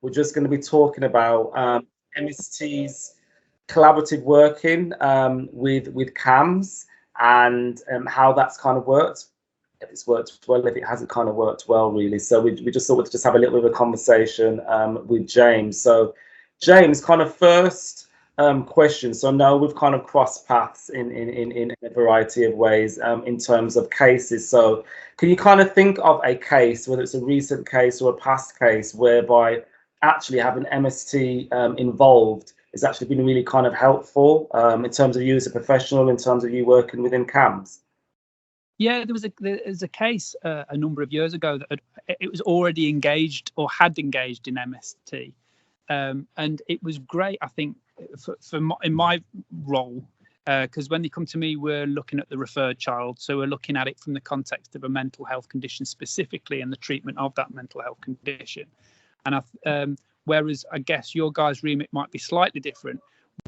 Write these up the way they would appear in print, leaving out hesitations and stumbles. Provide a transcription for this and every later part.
we're just going to be talking about MST's collaborative working with CAMS and how that's kind of worked. If it's worked well, if it hasn't kind of worked well, really. So we just thought we'd just have a little bit of a conversation with James. So James, kind of first question. So now we've kind of crossed paths in a variety of ways in terms of cases. So can you kind of think of a case, whether it's a recent case or a past case, whereby actually having MST involved has actually been really kind of helpful in terms of you as a professional, in terms of you working within CAMS? Yeah, there was a case a number of years ago that it was already engaged or had engaged in MST, and it was great. I think in my role, because when they come to me, we're looking at the referred child, so we're looking at it from the context of a mental health condition specifically and the treatment of that mental health condition. And whereas I guess your guys' remit might be slightly different,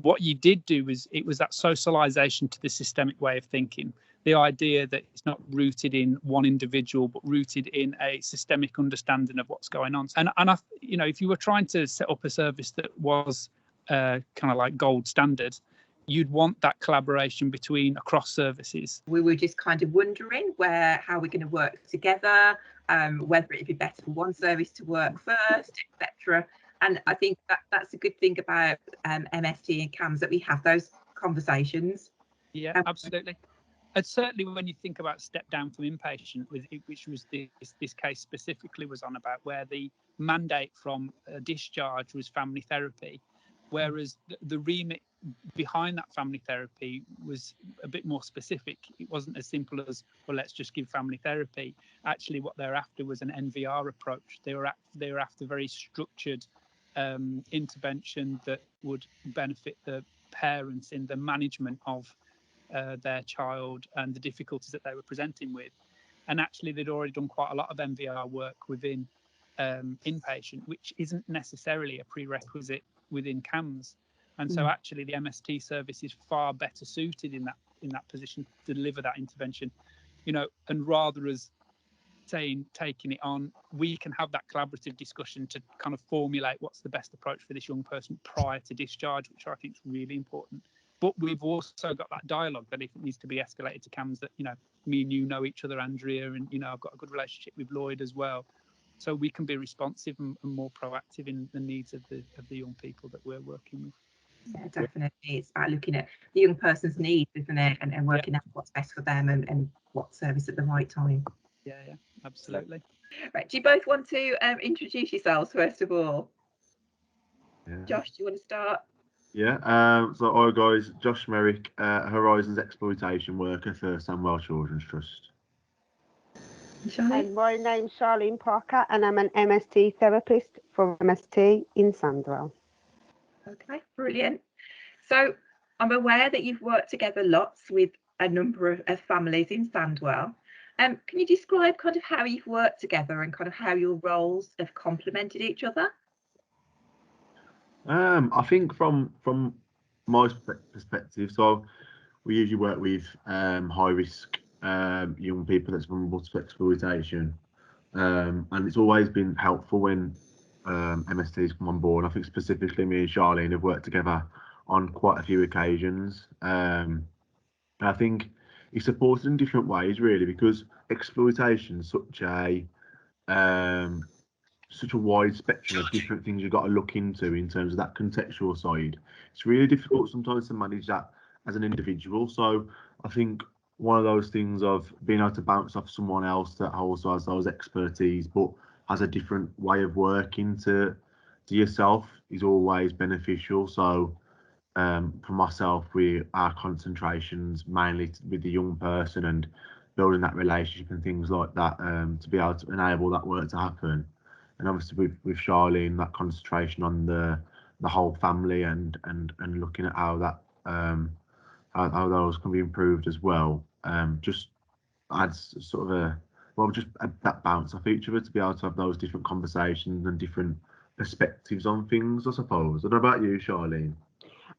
what you did do was it was that socialization to the systemic way of thinking. The idea that it's not rooted in one individual, but rooted in a systemic understanding of what's going on. And I, if you were trying to set up a service that was kind of like gold standard, you'd want that collaboration across services. We were just kind of wondering how we're going to work together, whether it'd be better for one service to work first, etc. And I think that's a good thing about MST and CAMS, that we have those conversations. Yeah, absolutely. And certainly when you think about step down from inpatient, which was this case specifically was on about, where the mandate from discharge was family therapy, whereas the remit behind that family therapy was a bit more specific. It wasn't as simple as, well, let's just give family therapy. Actually, what they're after was an NVR approach. They were after very structured intervention that would benefit the parents in the management of their child and the difficulties that they were presenting with. And actually, they'd already done quite a lot of NVR work within inpatient, which isn't necessarily a prerequisite within CAMS. And so actually the MST service is far better suited in that position to deliver that intervention, and rather as saying, taking it on, we can have that collaborative discussion to kind of formulate what's the best approach for this young person prior to discharge, which I think is really important. But we've also got that dialogue that if it needs to be escalated to CAMS, that, me and you know each other, Andrea, and, I've got a good relationship with Lloyd as well. So we can be responsive and more proactive in the needs of the young people that we're working with. Yeah, definitely. It's about looking at the young person's needs, isn't it? And working out what's best for them and what service at the right time. Yeah, absolutely. Right. Do you both want to introduce yourselves first of all? Yeah. Josh, do you want to start? Yeah. So hi guys, Josh Merrick, Horizons Exploitation Worker for Sandwell Children's Trust. And my name's Charlene Parker, and I'm an MST therapist from MST in Sandwell. Okay, brilliant. So I'm aware that you've worked together lots with a number of families in Sandwell. Can you describe kind of how you've worked together and kind of how your roles have complemented each other? I think from my perspective, so we usually work with high risk young people that's vulnerable to exploitation, and it's always been helpful when MSTs come on board. I think specifically me and Charlene have worked together on quite a few occasions. I think it's supported in different ways, really, because exploitation is such a wide spectrum of different things you've got to look into in terms of that contextual side. It's really difficult sometimes to manage that as an individual. So I think one of those things of being able to bounce off someone else that also has those expertise but has a different way of working to yourself is always beneficial. So for myself, our concentrations mainly with the young person and building that relationship and things like that, to be able to enable that work to happen. And obviously with Charlene, that concentration on the whole family and looking at how that how those can be improved as well. Just adds sort of that bounce off each other to be able to have those different conversations and different perspectives on things, I suppose. I don't know about you, Charlene.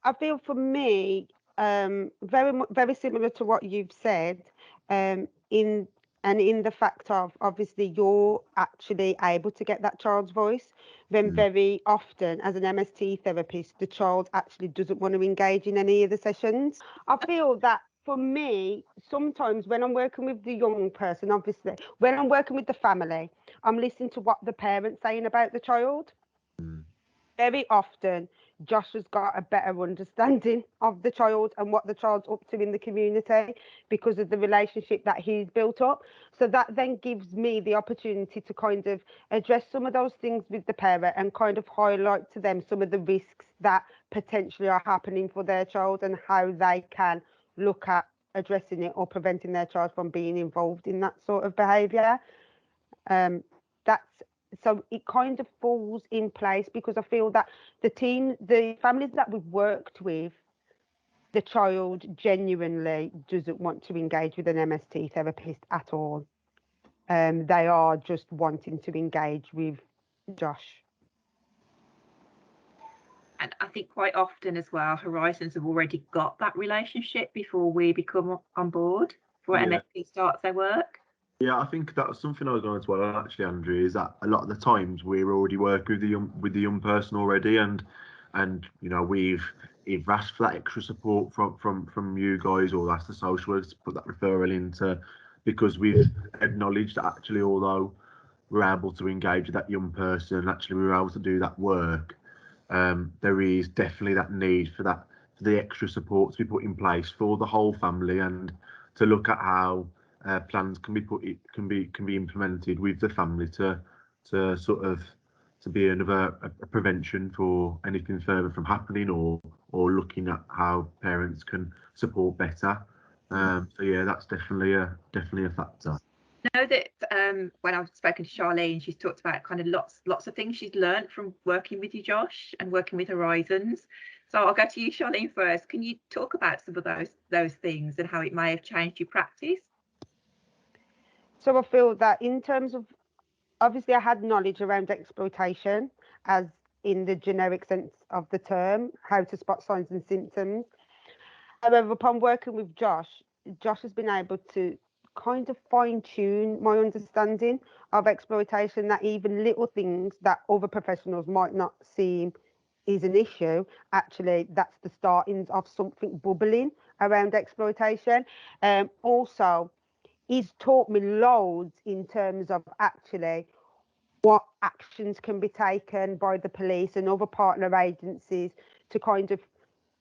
I feel for me, very similar to what you've said. In and in the fact of obviously you're actually able to get that child's voice, when very often as an MST therapist, the child actually doesn't want to engage in any of the sessions. I feel that for me, sometimes when I'm working with the young person, obviously, when I'm working with the family, I'm listening to what the parent's saying about the child. Very often, Josh has got a better understanding of the child and what the child's up to in the community because of the relationship that he's built up. So that then gives me the opportunity to kind of address some of those things with the parent and kind of highlight to them some of the risks that potentially are happening for their child and how they can look at addressing it or preventing their child from being involved in that sort of behaviour. That's so it kind of falls in place because I feel that the families that we've worked with, the child genuinely doesn't want to engage with an MST therapist at all. They are just wanting to engage with Josh. And I think quite often as well, Horizons have already got that relationship before we become on board, before MST starts their work. Yeah, I think that's something I was going to well actually, Andrew, is that a lot of the times we're already working with the young person already, and you know we've asked for that extra support from you guys, or asked the social workers to put that referral into, because we've acknowledged that actually although we're able to engage with that young person and actually we're able to do that work, there is definitely that need for the extra support to be put in place for the whole family, and to look at how plans can be implemented with the family to sort of to be a prevention for anything further from happening, or looking at how parents can support better. So yeah, that's definitely a factor. I know that when I've spoken to Charlene, she's talked about kind of lots of things she's learned from working with you, Josh, and working with Horizons. So I'll go to you, Charlene, first. Can you talk about some of those things and how it may have changed your practice? So I feel that in terms of, obviously I had knowledge around exploitation, as in the generic sense of the term, how to spot signs and symptoms. However, upon working with Josh has been able to kind of fine tune my understanding of exploitation, that even little things that other professionals might not seem is an issue, actually that's the startings of something bubbling around exploitation. Also, he's taught me loads in terms of actually what actions can be taken by the police and other partner agencies to kind of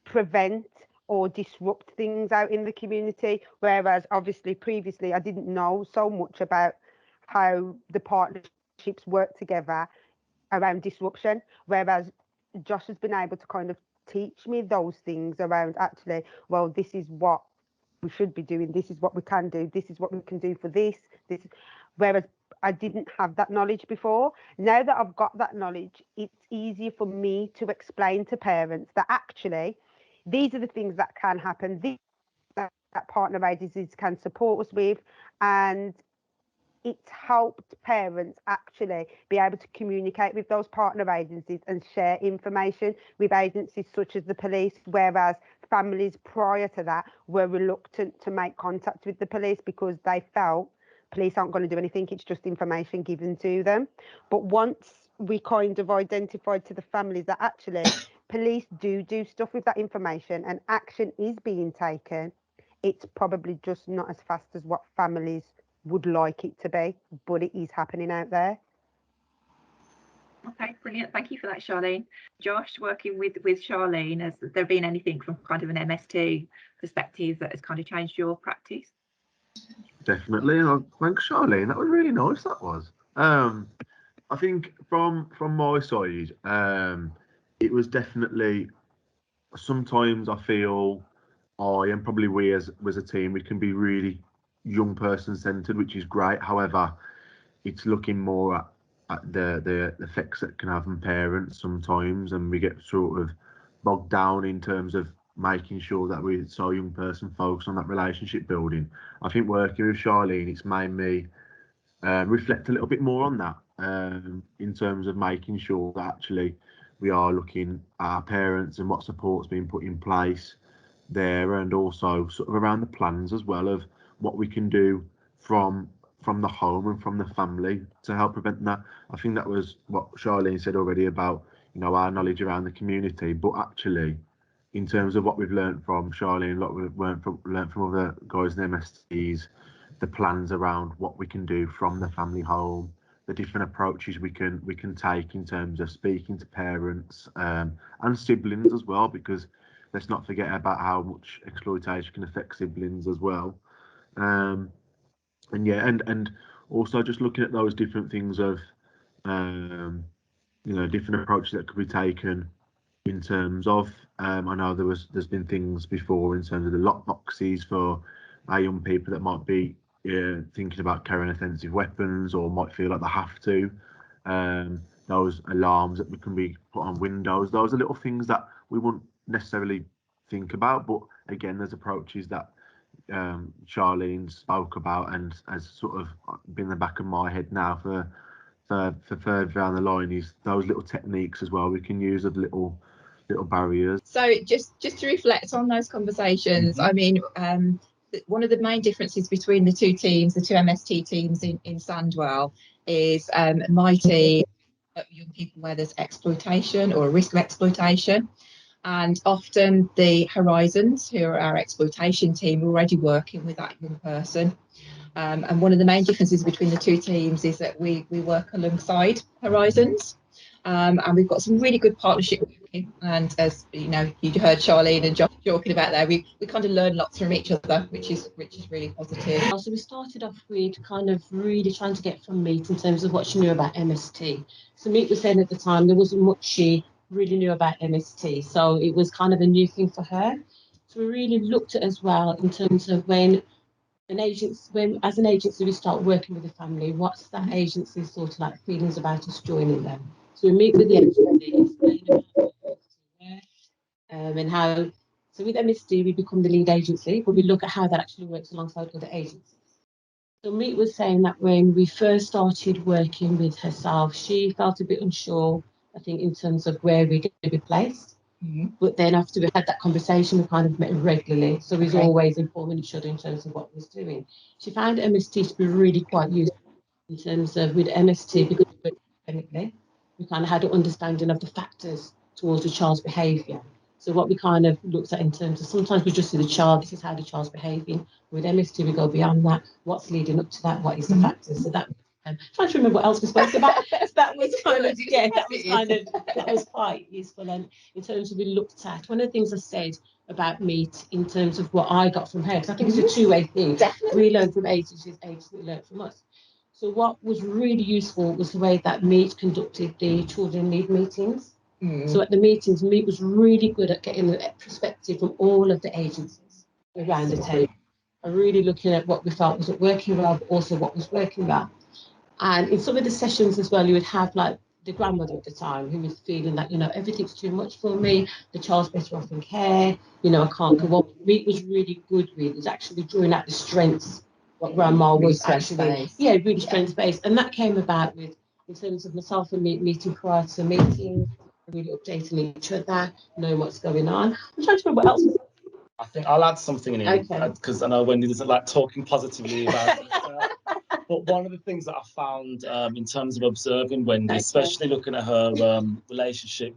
prevent or disrupt things out in the community, whereas obviously previously I didn't know so much about how the partnerships work together around disruption, whereas Josh has been able to kind of teach me those things around actually, well, this is what we should be doing, this is what we can do, this is what we can do for this, whereas I didn't have that knowledge before. Now that I've got that knowledge, it's easier for me to explain to parents that actually these are the things that can happen, these that partner agencies can support us with, and it's helped parents actually be able to communicate with those partner agencies and share information with agencies such as the police, whereas families prior to that were reluctant to make contact with the police because they felt police aren't going to do anything, it's just information given to them. But once we kind of identified to the families that actually police do stuff with that information and action is being taken, it's probably just not as fast as what families would like it to be, but it is happening out there. Okay, brilliant. Thank you for that, Charlene. Josh, working with Charlene, has there been anything from kind of an MST perspective that has kind of changed your practice? Definitely. Thanks, Charlene. That was really nice. That was. I think from my side, it was definitely, sometimes I feel I and probably we as a team, we can be really young person centered, which is great. However, it's looking more at the effects that can have on parents sometimes, and we get sort of bogged down in terms of making sure that we, so young person, focus on that relationship building. I think working with Charlene, it's made me reflect a little bit more on that, in terms of making sure that actually we are looking at our parents and what support's being put in place there, and also sort of around the plans as well of what we can do from from the home and from the family to help prevent that. I think that was what Charlene said already about, you know, our knowledge around the community, but actually in terms of what we've learned from Charlene, what we've learned from other guys in MSTs, the plans around what we can do from the family home, the different approaches we can take in terms of speaking to parents and siblings as well, because let's not forget about how much exploitation can affect siblings as well. And yeah, and also just looking at those different things of you know, different approaches that could be taken in terms of I know there's been things before in terms of the lock boxes for our young people that might be thinking about carrying offensive weapons or might feel like they have to. Those alarms that can be put on windows, those are little things that we wouldn't necessarily think about, but again, there's approaches that Charlene spoke about and has sort of been in the back of my head now for further down the line, is those little techniques as well we can use of little barriers. So just to reflect on those conversations, I mean, one of the main differences between the two teams, the two MST teams in Sandwell, is my team, young people where there's exploitation or a risk of exploitation. And often the Horizons, who are our exploitation team, are already working with that young person. And one of the main differences between the two teams is that we work alongside Horizons. And we've got some really good partnership working. And as you know, you heard Charlene and Josh talking about there, we kind of learn lots from each other, which is really positive. So we started off with kind of really trying to get from Meet in terms of what she knew about MST. So Meet was saying at the time there wasn't much she really knew about MST, so it was kind of a new thing for her. So we really looked at as well in terms of when as an agency we start working with the family, what's that agency's sort of like feelings about us joining them. So we meet with the agency, explain about and how. So with MST we become the lead agency, but we look at how that actually works alongside other agencies. So Meet was saying that when we first started working with herself, she felt a bit unsure, I think, in terms of where we're going to be placed. But then after we had that conversation, we kind of met regularly. So we was always informing each other in terms of what we was doing. She found MST to be really quite useful in terms of with MST, because we worked academically, we kind of had an understanding of the factors towards the child's behaviour. So what we kind of looked at in terms of, sometimes we just see the child, this is how the child's behaving. With MST, we go beyond that. What's leading up to that? What is the factors? So that, trying to remember what else we spoke about. That was kind of, yeah, that was quite useful. And in terms of we looked at, one of the things I said about Meet in terms of what I got from her, because I think it's a two-way thing. Definitely. We learn from agencies learn from us. So what was really useful was the way that Meet conducted the children lead meetings. So at the meetings, Meet was really good at getting the perspective from all of the agencies around the table, and really looking at what we felt wasn't working well, but also what was working well. And in some of the sessions as well, you would have like the grandmother at the time who was feeling that, you know, everything's too much for me, the child's better off in care, you know, I can't go on. Meet was really good with, it was actually drawing out the strengths, what grandma was actually, really strength-based. And that came about with, in terms of myself and Meet meeting prior to meeting, really updating each other, knowing what's going on. I'm trying to remember what else. I think I'll add something in here, because I know Wendy doesn't like talking positively about it. But one of the things that I found in terms of observing Wendy, especially looking at her relationship,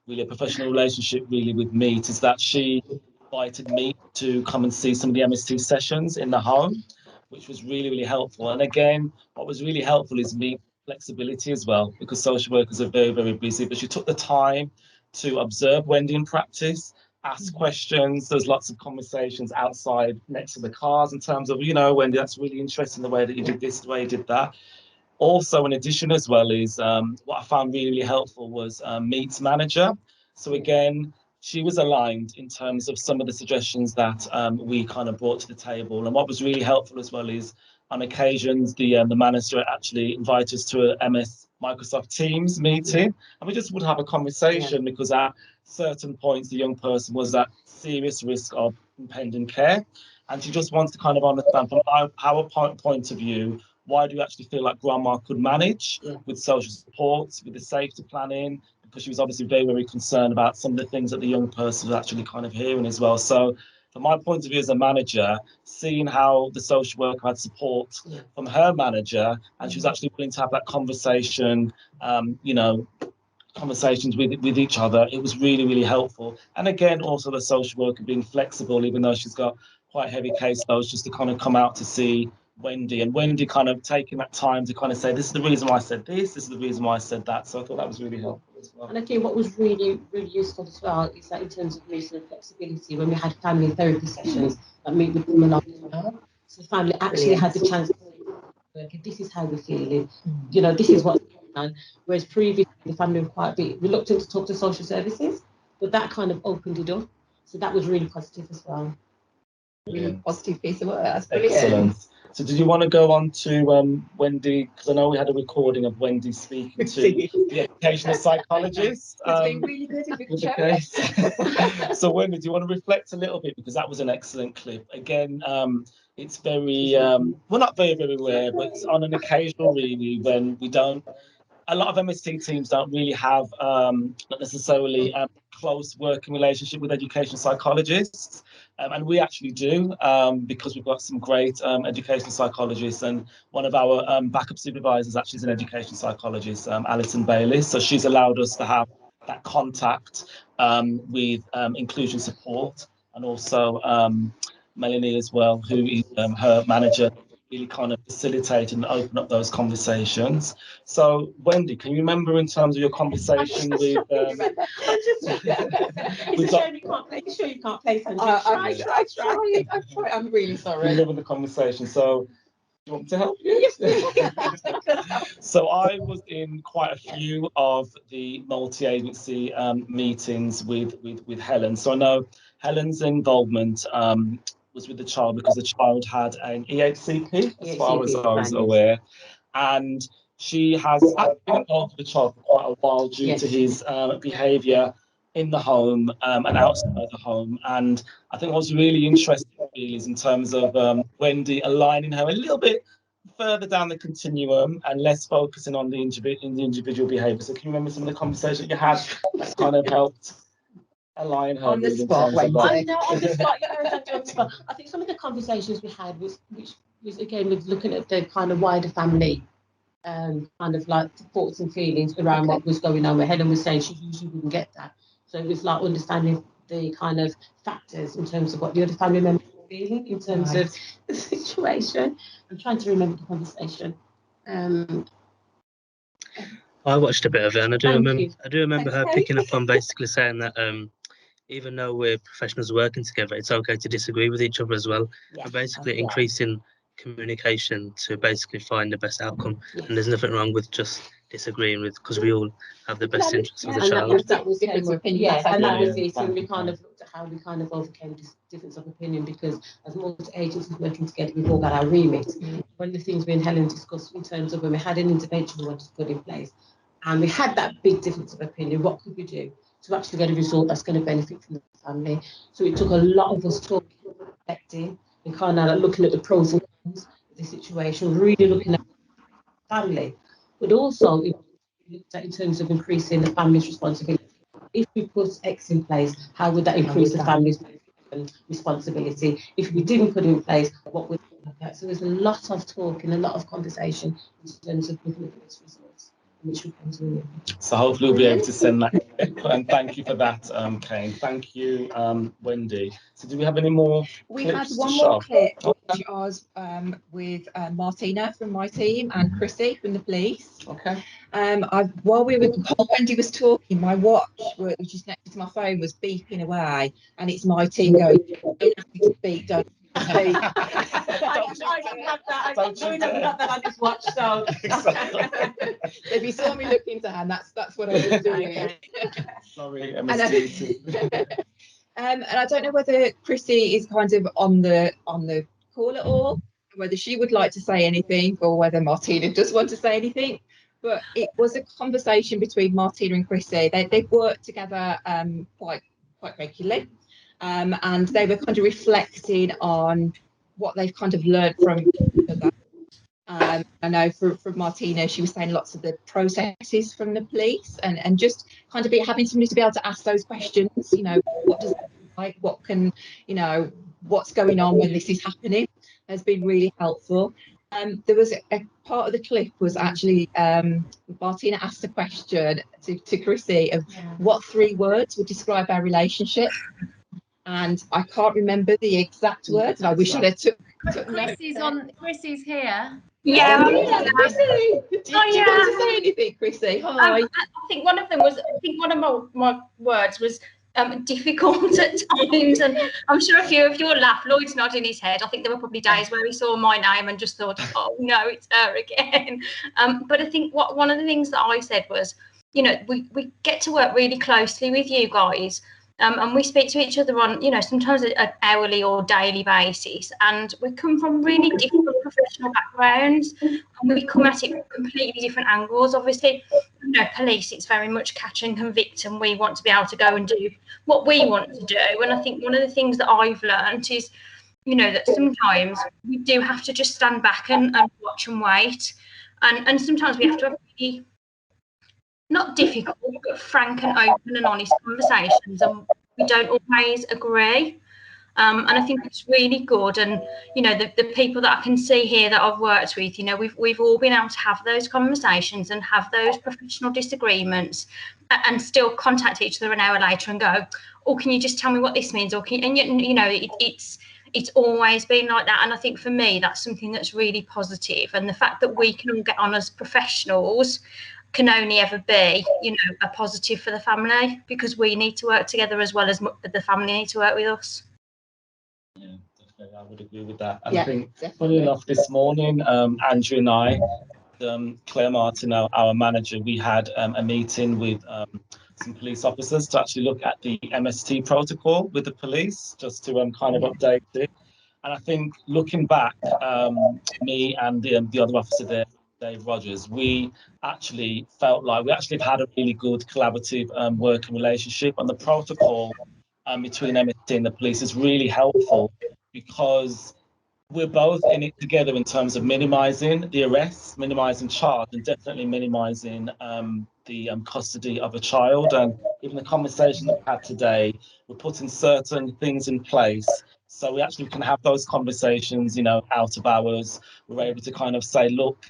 really a professional relationship really with Meet, is that she invited me to come and see some of the MST sessions in the home, which was really helpful. And again, what was really helpful is Meet flexibility as well, because social workers are very busy, but she took the time to observe Wendy in practice, ask questions. There's lots of conversations outside next to the cars in terms of, you know, Wendy, that's really interesting the way that you did this, the way you did that. Also, in addition as well, is what I found really helpful was Meet's manager. So again, she was aligned in terms of some of the suggestions that we kind of brought to the table. And what was really helpful as well is on occasions, the manager actually invited us to a Microsoft Teams meeting, and we just would have a conversation because at certain points, the young person was at serious risk of impending care. And she just wants to kind of understand from our point of view, why do you actually feel like grandma could manage with social support, with the safety planning? Because she was obviously very concerned about some of the things that the young person was actually kind of hearing as well. So from my point of view as a manager, seeing how the social worker had support from her manager, and she was actually willing to have that conversation, you know, conversations with each other, it was really, really helpful. And again, also the social worker being flexible, even though she's got quite heavy caseloads, just to kind of come out to see Wendy, and Wendy kind of taking that time to kind of say, this is the reason why I said this is the reason why I said that. So I thought that was really helpful as well. And again, what was really, really useful as well is that in terms of reason and flexibility, when we had family therapy sessions, that me would come along as well. So the family actually had the chance to say, okay, this is how we're feeling, you know, this is what's going on. Whereas previously the family were quite a bit reluctant to talk to social services, but that kind of opened it up. So that was really positive as well. Really positive piece of work. That's brilliant. Excellent. So did you want to go on to Wendy, because I know we had a recording of Wendy speaking to the educational psychologist. It's been really good if you can show So Wendy, do you want to reflect a little bit, because that was an excellent clip. Again, it's very, well, not very, very rare, but it's on an occasional really when we don't, a lot of MST teams don't really have not necessarily a close working relationship with education psychologists, and we actually do, because we've got some great education psychologists, and one of our backup supervisors actually is an education psychologist, Alison Bayliss, so she's allowed us to have that contact with inclusion support, and also Melanie as well, who is her manager, really kind of facilitate and open up those conversations. So Wendy, can you remember in terms of your conversation with you sure you can't play I try. I'm really sorry. Remember the conversation. So do you want me to help you? Yes. So I was in quite a few of the multi-agency meetings with Helen. So I know Helen's involvement was with the child because the child had an EHCP, as far as I was aware. And she has been involved with the child for quite a while due to his behaviour in the home and outside the home. And I think what's really interesting is in terms of Wendy aligning her a little bit further down the continuum and less focusing on the individual behaviour. So can you remember some of the conversations you had that kind of helped align her on the spot? I know, on the spot. On the spot. I think some of the conversations we had which was again with looking at the kind of wider family, kind of like thoughts and feelings around what was going on. Where Helen was saying she usually wouldn't get that, so it was like understanding the kind of factors in terms of what the other family members were feeling in terms of the situation. I'm trying to remember the conversation. I watched a bit of it, and I do remember her picking up on basically saying that even though we're professionals working together, it's okay to disagree with each other as well, and basically increasing communication to basically find the best outcome. And there's nothing wrong with just disagreeing with, because we all have the best interests of the child. That was difference of opinion. And that was it. So we kind of looked at how we kind of overcame this difference of opinion, because as multi-agencies working together, we've all got our remits. One of the things me and Helen discussed in terms of when we had an intervention we wanted to put in place, and we had that big difference of opinion, what could we do to actually get a result that's going to benefit from the family? So it took a lot of us talking, reflecting, and kind of looking at the pros and cons of the situation, really looking at the family, but also in terms of increasing the family's responsibility. If we put X in place, how would that increase the family's responsibility? If we didn't put it in place, what would it look at? So there's a lot of talking, a lot of conversation in terms of looking at these results. So hopefully we'll be able to send that clip, and thank you for that, Kane. Thank you, Wendy. So do we have any more? We had one more clip, which was with Martina from my team and Chrissy from the police. Okay. While Wendy was talking, my watch, which is next to my phone, was beeping away, and it's my team going, "Don't ask me to speak, don't speak." I don't have that. I don't that. I just watch. So if you saw me looking to her, that's what I was doing. Sorry, MST. And I don't know whether Chrissy is kind of on the call at all, whether she would like to say anything, or whether Martina does want to say anything. But it was a conversation between Martina and Chrissy. They've worked together quite regularly, and they were kind of reflecting on what they've kind of learned from each other. I know from Martina, she was saying lots of the processes from the police, and just kind of having somebody to be able to ask those questions. You know, what does it look like? What can, you know, what's going on when this is happening has been really helpful. There was a part of the clip was actually Martina asked a question to Chrissy of what 3 words would describe our relationship, and I can't remember the exact words, and I wish I'd have took Chrissy's here. Yeah, Chrissy. Do you want to say anything, Chrissy? Hi. I think one of them was. I think one of my words was difficult at times, and I'm sure a few of you will laugh. Lloyd's nodding his head. I think there were probably days where he saw my name and just thought, "Oh no, it's her again." But I think one of the things that I said was, you know, we get to work really closely with you guys. And we speak to each other on, you know, sometimes an hourly or daily basis, and we come from really different professional backgrounds, and we come at it from completely different angles. Obviously, you know, police, it's very much catch and convict, and we want to be able to go and do what we want to do. And I think one of the things that I've learned is, you know, that sometimes we do have to just stand back and watch and wait, and sometimes we have to have really, not difficult, but frank and open and honest conversations, and we don't always agree. And I think it's really good. And you know, the people that I can see here that I've worked with, you know, we've all been able to have those conversations and have those professional disagreements, and still contact each other an hour later and go, "Oh, can you just tell me what this means?" Or can you know, it's always been like that. And I think for me, that's something that's really positive. And the fact that we can all get on as professionals can only ever be, you know, a positive for the family, because we need to work together as well as the family need to work with us. Yeah, definitely, I would agree with that. And I think, funny enough, this morning, Andrew and I, Claire Martin, our manager, we had a meeting with some police officers to actually look at the MST protocol with the police, just to kind of update it. And I think looking back, me and the other officer there, Dave Rogers, we actually felt like we actually had a really good collaborative working relationship, and the protocol between MST and the police is really helpful, because we're both in it together in terms of minimising the arrests, minimising charge, and definitely minimising the custody of a child. And even the conversation that we had today, we're putting certain things in place so we actually can have those conversations, you know, out of hours. We're able to kind of say, look,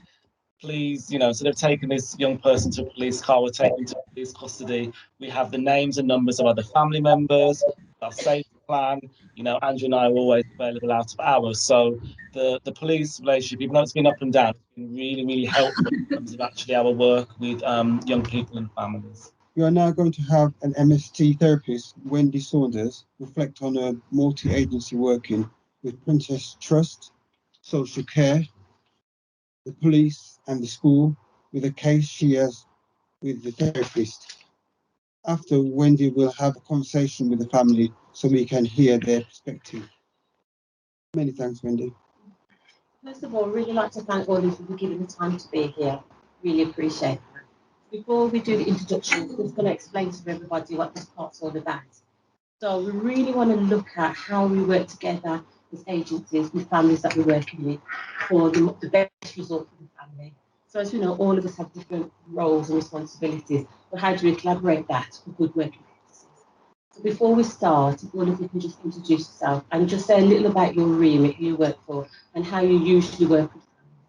please, you know, instead of taking this young person to a police car, we're taking them to police custody. We have the names and numbers of other family members, our safety plan. You know, Andrew and I are always available out of hours. So the police relationship, even though it's been up and down, it's been really, really helpful in terms of actually our work with young people and families. We are now going to have an MST therapist, Wendy Saunders, reflect on her multi-agency working with Princess Trust, social care, the police and the school, with a case she has with the therapist. After, Wendy will have a conversation with the family so we can hear their perspective. Many thanks, Wendy. First of all, I'd really like to thank all of you for giving the time to be here. Really appreciate that. Before we do the introduction, I'm just going to explain to everybody what this part's all about. So we really want to look at how we work together as agencies with families that we're working with for the best result for the family. So as you know, all of us have different roles and responsibilities, but how do we collaborate that for good working practices? So before we start, if all of you can just introduce yourself and just say a little about your remit, who you work for, and how you usually work with families.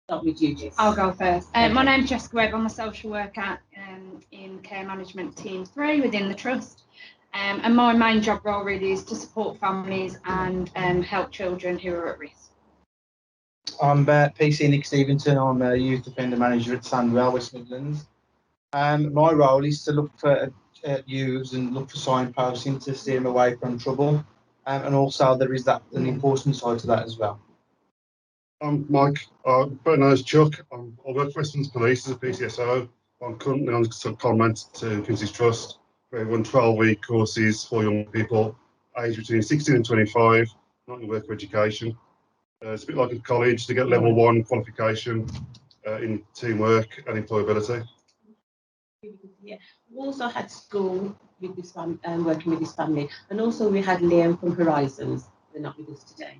Start with you, Jess. I'll go first. My name's Jessica Webb. I'm a social worker in Care Management Team 3 within the Trust. And my main job role really is to support families and help children who are at risk. I'm PC Nick Stevenson. I'm a youth offender manager at Sandwell, West Midlands. My role is to look for youths and look for signposting to steer them away from trouble. And also there is an important side to that as well. I'm Mike, better known as Chuck. I work for West Midlands Police as a PCSO. I'm currently on secondment to Princess Trust. We run 12-week courses for young people aged between 16 and 25, not in work or education. It's a bit like a college to get level 1 qualification in teamwork and employability. Yeah, we also had school with this working with this family, and also we had Liam from Horizons. They're not with us today.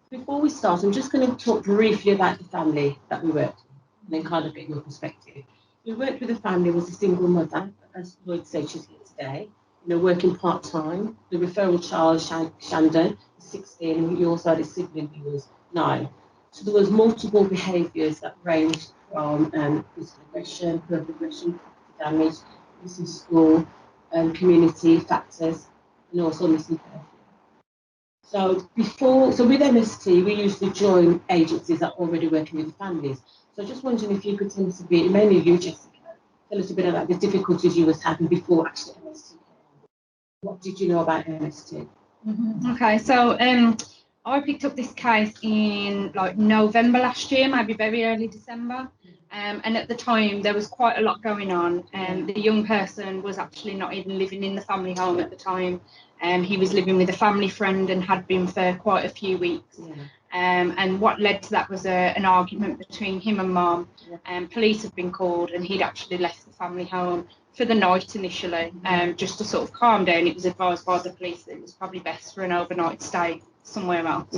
Before we start, I'm just going to talk briefly about the family that we worked with, and then kind of get your perspective. We worked with a family who was a single mother, as Lloyd said, she's here today, working part-time. The referral child, Shandon, is 16, and he also had a sibling who was 9. So there was multiple behaviours that ranged from physical aggression, verbal aggression, damage, missing school, community factors, and also missing curfew. So with MST, we usually join agencies that are already working with the families. So just wondering if you could tell us a bit, mainly you, Jessica, tell us a bit about the difficulties you was having before actually MST. What did you know about MST? Okay, so I picked up this case in like November last year, maybe very early December. And at the time there was quite a lot going on. The young person was actually not even living in the family home at the time. He was living with a family friend and had been for quite a few weeks. And what led to that was an argument between him and Mum. Police had been called, and he'd actually left the family home for the night initially, just to sort of calm down. It was advised by the police that it was probably best for an overnight stay somewhere else.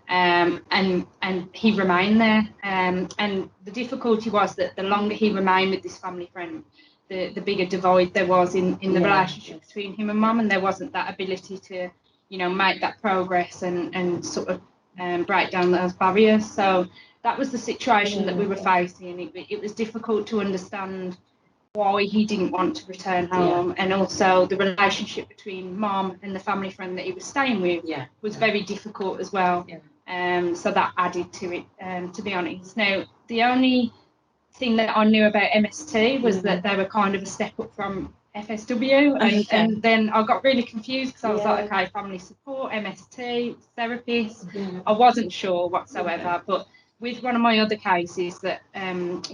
And he remained there. And the difficulty was that the longer he remained with this family friend, the bigger divide there was in the relationship between him and Mum, and there wasn't that ability to, make that progress and sort of break down those barriers. So that was the situation that we were facing. It was difficult to understand why he didn't want to return home, and also the relationship between Mum and the family friend that he was staying with was very difficult as well. So that added to it, to be honest. Now, the only thing that I knew about MST was that they were kind of a step up from FSW, and then I got really confused because I was like, okay, family support, MST, therapist. I wasn't sure whatsoever. But with one of my other cases, that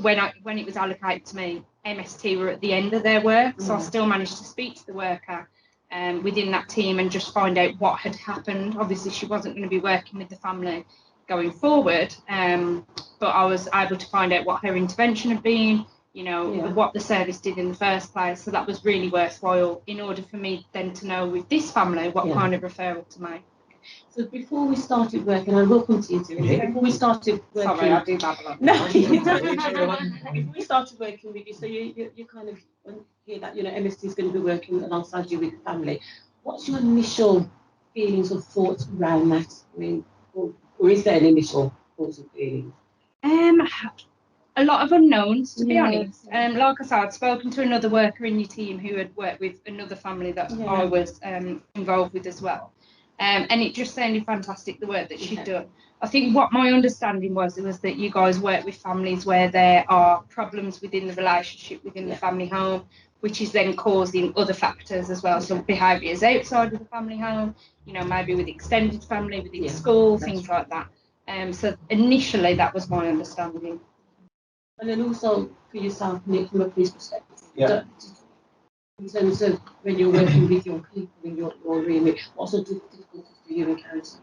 when it was allocated to me, MST were at the end of their work, so I still managed to speak to the worker within that team and just find out what had happened. Obviously, she wasn't going to be working with the family going forward, but I was able to find out what her intervention had been, what the service did in the first place. So that was really worthwhile in order for me then to know with this family what kind of referral to make. So before we started working, I will come to you, before we started working... Sorry, I do babble on. No, before we started working with you, so you kind of hear that, MST is going to be working alongside you with the family. What's your initial feelings or thoughts around that? I mean, or is there an initial thoughts and feelings? A lot of unknowns, to be honest. Like I said, I'd spoken to another worker in your team who had worked with another family that I was involved with as well. And it just sounded fantastic, the work that she'd done. I think what my understanding was that you guys work with families where there are problems within the relationship within the family home, which is then causing other factors as well. So behaviours outside of the family home, maybe with extended family, within school, things like that. So initially that was my understanding. And then also for yourself, Nick, from a police perspective, in terms of when you're working with young people in your remit, what sort of difficulties do you encounter?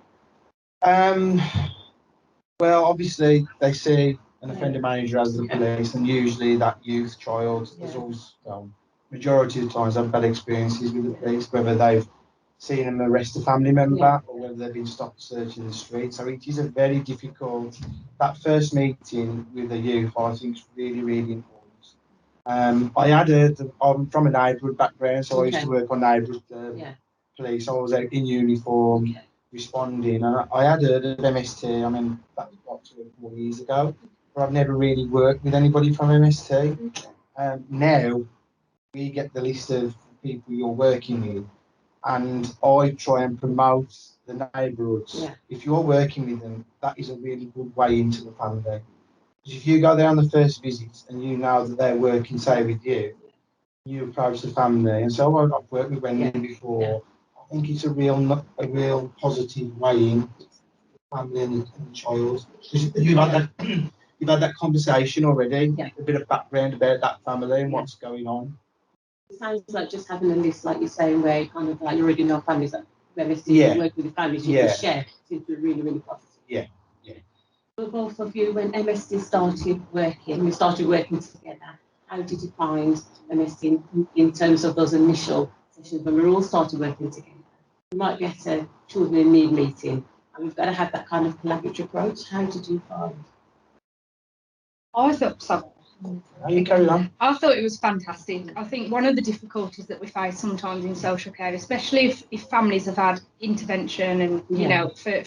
Well, obviously they see an offender manager as the police, and usually that youth child has always, majority of the times, I've had experiences with the police, whether they've seen them arrest a family member or whether they've been stopped searching the street. So it is a very difficult. That first meeting with the youth, I think, is really, really important. I'm from a neighbourhood background, so I used to work on neighbourhood police. I was out in uniform responding, and I had heard of MST. I mean, that was about 2 or 4 years ago, but I've never really worked with anybody from MST. Now we get the list of people you're working with, and I try and promote the neighbourhoods. If you're working with them, that is a really good way into the family. If you go there on the first visit and you know that they're working, say, with you, you approach the family. And so I've worked with Wendy before. I think it's a real positive way in the family and the child. You've had that conversation already, a bit of background about that family and what's going on. It sounds like just having a list, like you're saying, where kind of like you already know families that work with the families you can share. Seems to be really, really positive. For both of you, when MST started working, we started working together, how did you find MST in terms of those initial sessions when we all started working together? We might be at a children in need meeting, and we've got to have that kind of collaborative approach. How did you find? I thought so. You carry on. I thought it was fantastic. I think one of the difficulties that we face sometimes in social care, especially if families have had intervention and you know for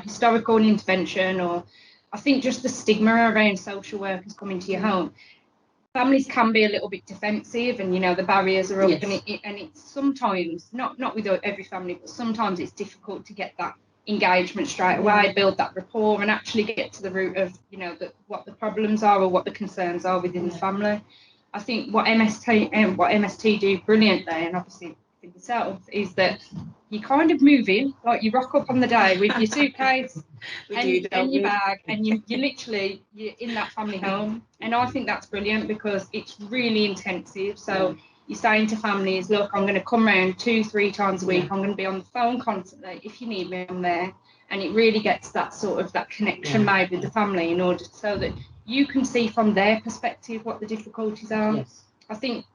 historical intervention, or I think just the stigma around social workers coming to your home, families can be a little bit defensive, and the barriers are up, and it's sometimes not with every family, but sometimes it's difficult to get that engagement straight away, build that rapport, and actually get to the root of what the problems are or what the concerns are within the family. I think what MST do brilliantly, and obviously for yourself, is that you kind of move in, like you rock up on the day with your suitcase and your bag, and you're in that family home. And I think that's brilliant because it's really intensive. So you're saying to families, look, I'm going to come round 2-3 times a week. I'm going to be on the phone constantly. If you need me, I'm there. And it really gets that sort of that connection made with the family in order so that you can see from their perspective what the difficulties are. I think,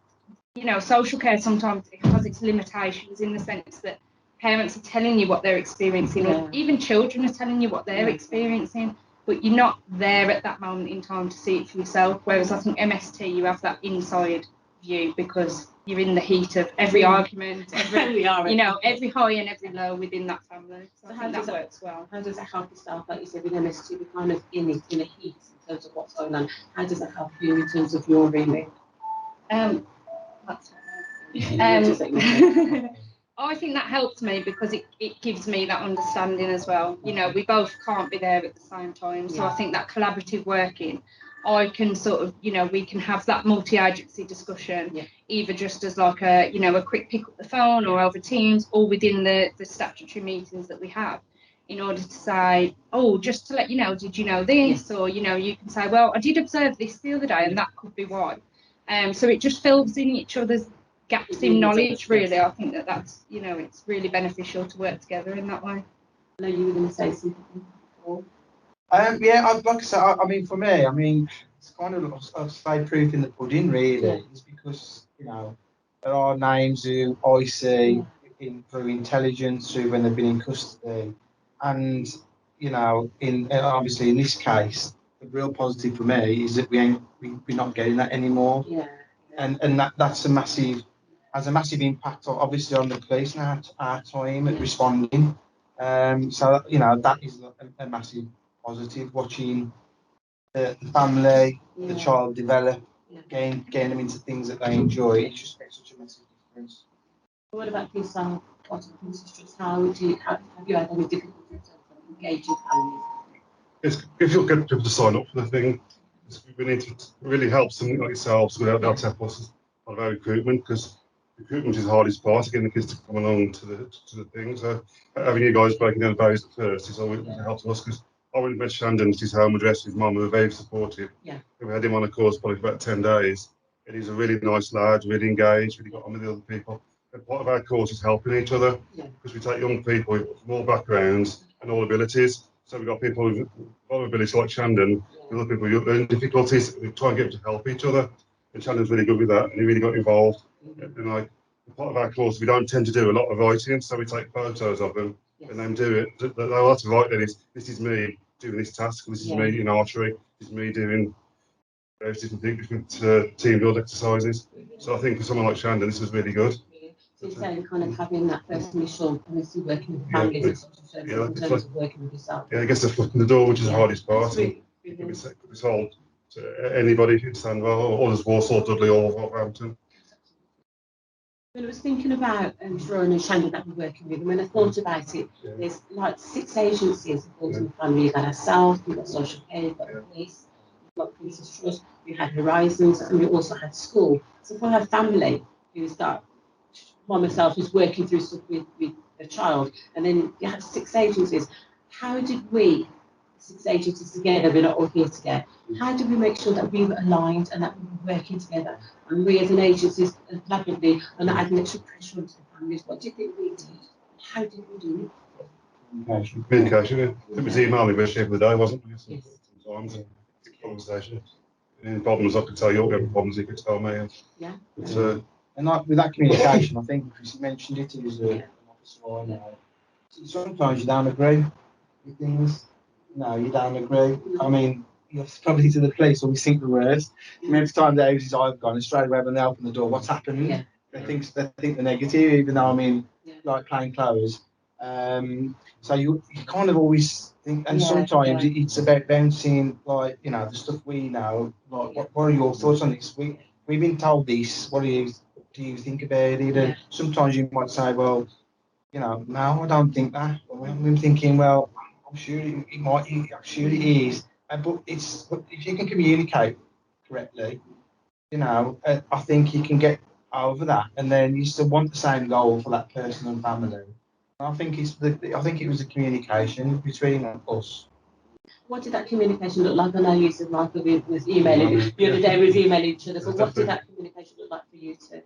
social care sometimes has its limitations in the sense that parents are telling you what they're experiencing, or even children are telling you what they're experiencing, but you're not there at that moment in time to see it for yourself. Whereas I think MST, you have that inside view because you're in the heat of every argument, every high and every low within that family. So I think that works well. How does that help yourself? Like you said, with MST, we're kind of in a heat in terms of what's going on. How does that help you in terms of your remit? I think that helps me because it gives me that understanding as well. We both can't be there at the same time. So I think that collaborative working, I can sort of, we can have that multi-agency discussion, either just as like a quick pick up the phone or over Teams, or within the statutory meetings that we have, in order to say, oh, just to let you know, did you know this? Or, you can say, well, I did observe this the other day and that could be why. So it just fills in each other's gaps in knowledge, really. I think that's, it's really beneficial to work together in that way. I know you were going to say something before. Like I said, I mean, for me, it's kind of I'd say proof in the pudding, really. It's because, there are names who I see through intelligence, through when they've been in custody. And, obviously in this case, the real positive for me is that we're not getting that anymore. And that's has a massive impact, obviously, on the police and our time at responding. So that is a massive positive. Watching the family, the child develop, getting them into things that they enjoy. It just makes such a massive difference. What about yourself? What have you had any difficulties engaging families? If you'll get people to sign up for the thing, we need to really help something like yourselves without that help us on our recruitment, because recruitment is the hardest part, getting the kids to come along to the thing. So having you guys breaking down the barriers at first is always helps us, because I went to Shandon, his home address, his mum, were very supportive. We had him on a course probably for about 10 days. And he's a really nice lad, really engaged, really got on with the other people. And part of our course is helping each other, because we take young people from all backgrounds and all abilities. So we've got people with a lot of abilities like Shandon, other people with difficulties. We try and get them to help each other. And Shandon's really good with that, and he really got involved. And like part of our course, we don't tend to do a lot of writing, so we take photos of them and then do it. They'll have to write then this is me doing this task, this is me in archery, this is me doing various different team build exercises. So I think for someone like Shandon, this was really good. So you're saying kind of having that first initial working with families in terms of working with yourself. Yeah, I guess the foot in the door, which is the hardest part. It can be sold to anybody in Sandwell or just Walsall, Dudley or Wolverhampton. When I was thinking about Sharon and Shandon that we're working with, and when I thought about it, there's like 6 agencies supporting the family. You've got ourselves, we've got social care, we've got the police, we've got Princess Trust, we had Horizons, and we also had school. So for her family, who's got mum herself who's working through stuff with a child, and then you have 6 agencies. How did we, 6 agencies together, we're not all here together, how did we make sure that we were aligned and that we were working together? And we as an agency, collaboratively, are not adding extra pressure onto the families. What do you think we did? How did we do it? Communication. It was emailing every shape of the day, wasn't it? Sometimes conversation. Any problems, I could tell you. Any problems, you could tell me. And with that communication, I think Chris mentioned it as an officer I know. Sometimes you don't agree with things. No, you don't agree. I mean, you're probably to the police or we think the worst. And every time the houses I've gone, and straight away when they open the door, what's happened? Yeah. They think the negative, even though I'm in like plain clothes. So you kind of always think, and sometimes it's about bouncing, like, you know, the stuff we know. Like, what are your thoughts on this? We've been told this. What do you think about it? And sometimes you might say, well, you know, no, I don't think that. I'm thinking, well, I'm sure I'm sure it is. But if you can communicate correctly, you know, I think you can get over that, and then you still want the same goal for that person and family. I think it was the communication between us. What did that communication look like? I know you said Michael was emailing the other day, was emailing each other. So what did that communication look like for you two?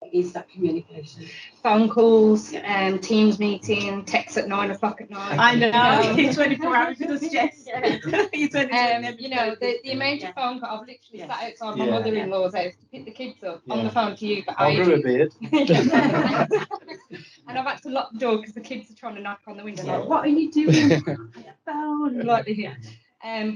What is that communication? Phone calls, Teams meeting, texts at 9 o'clock at night. I know. 24 hours with us, Jess. You know, the amount of phone calls. I've literally sat outside my mother-in-law's house to pick the kids up on the phone to you for I grew a beard. And I've had to lock the door because the kids are trying to knock on the window. Like, what are you doing? On your phone, like here.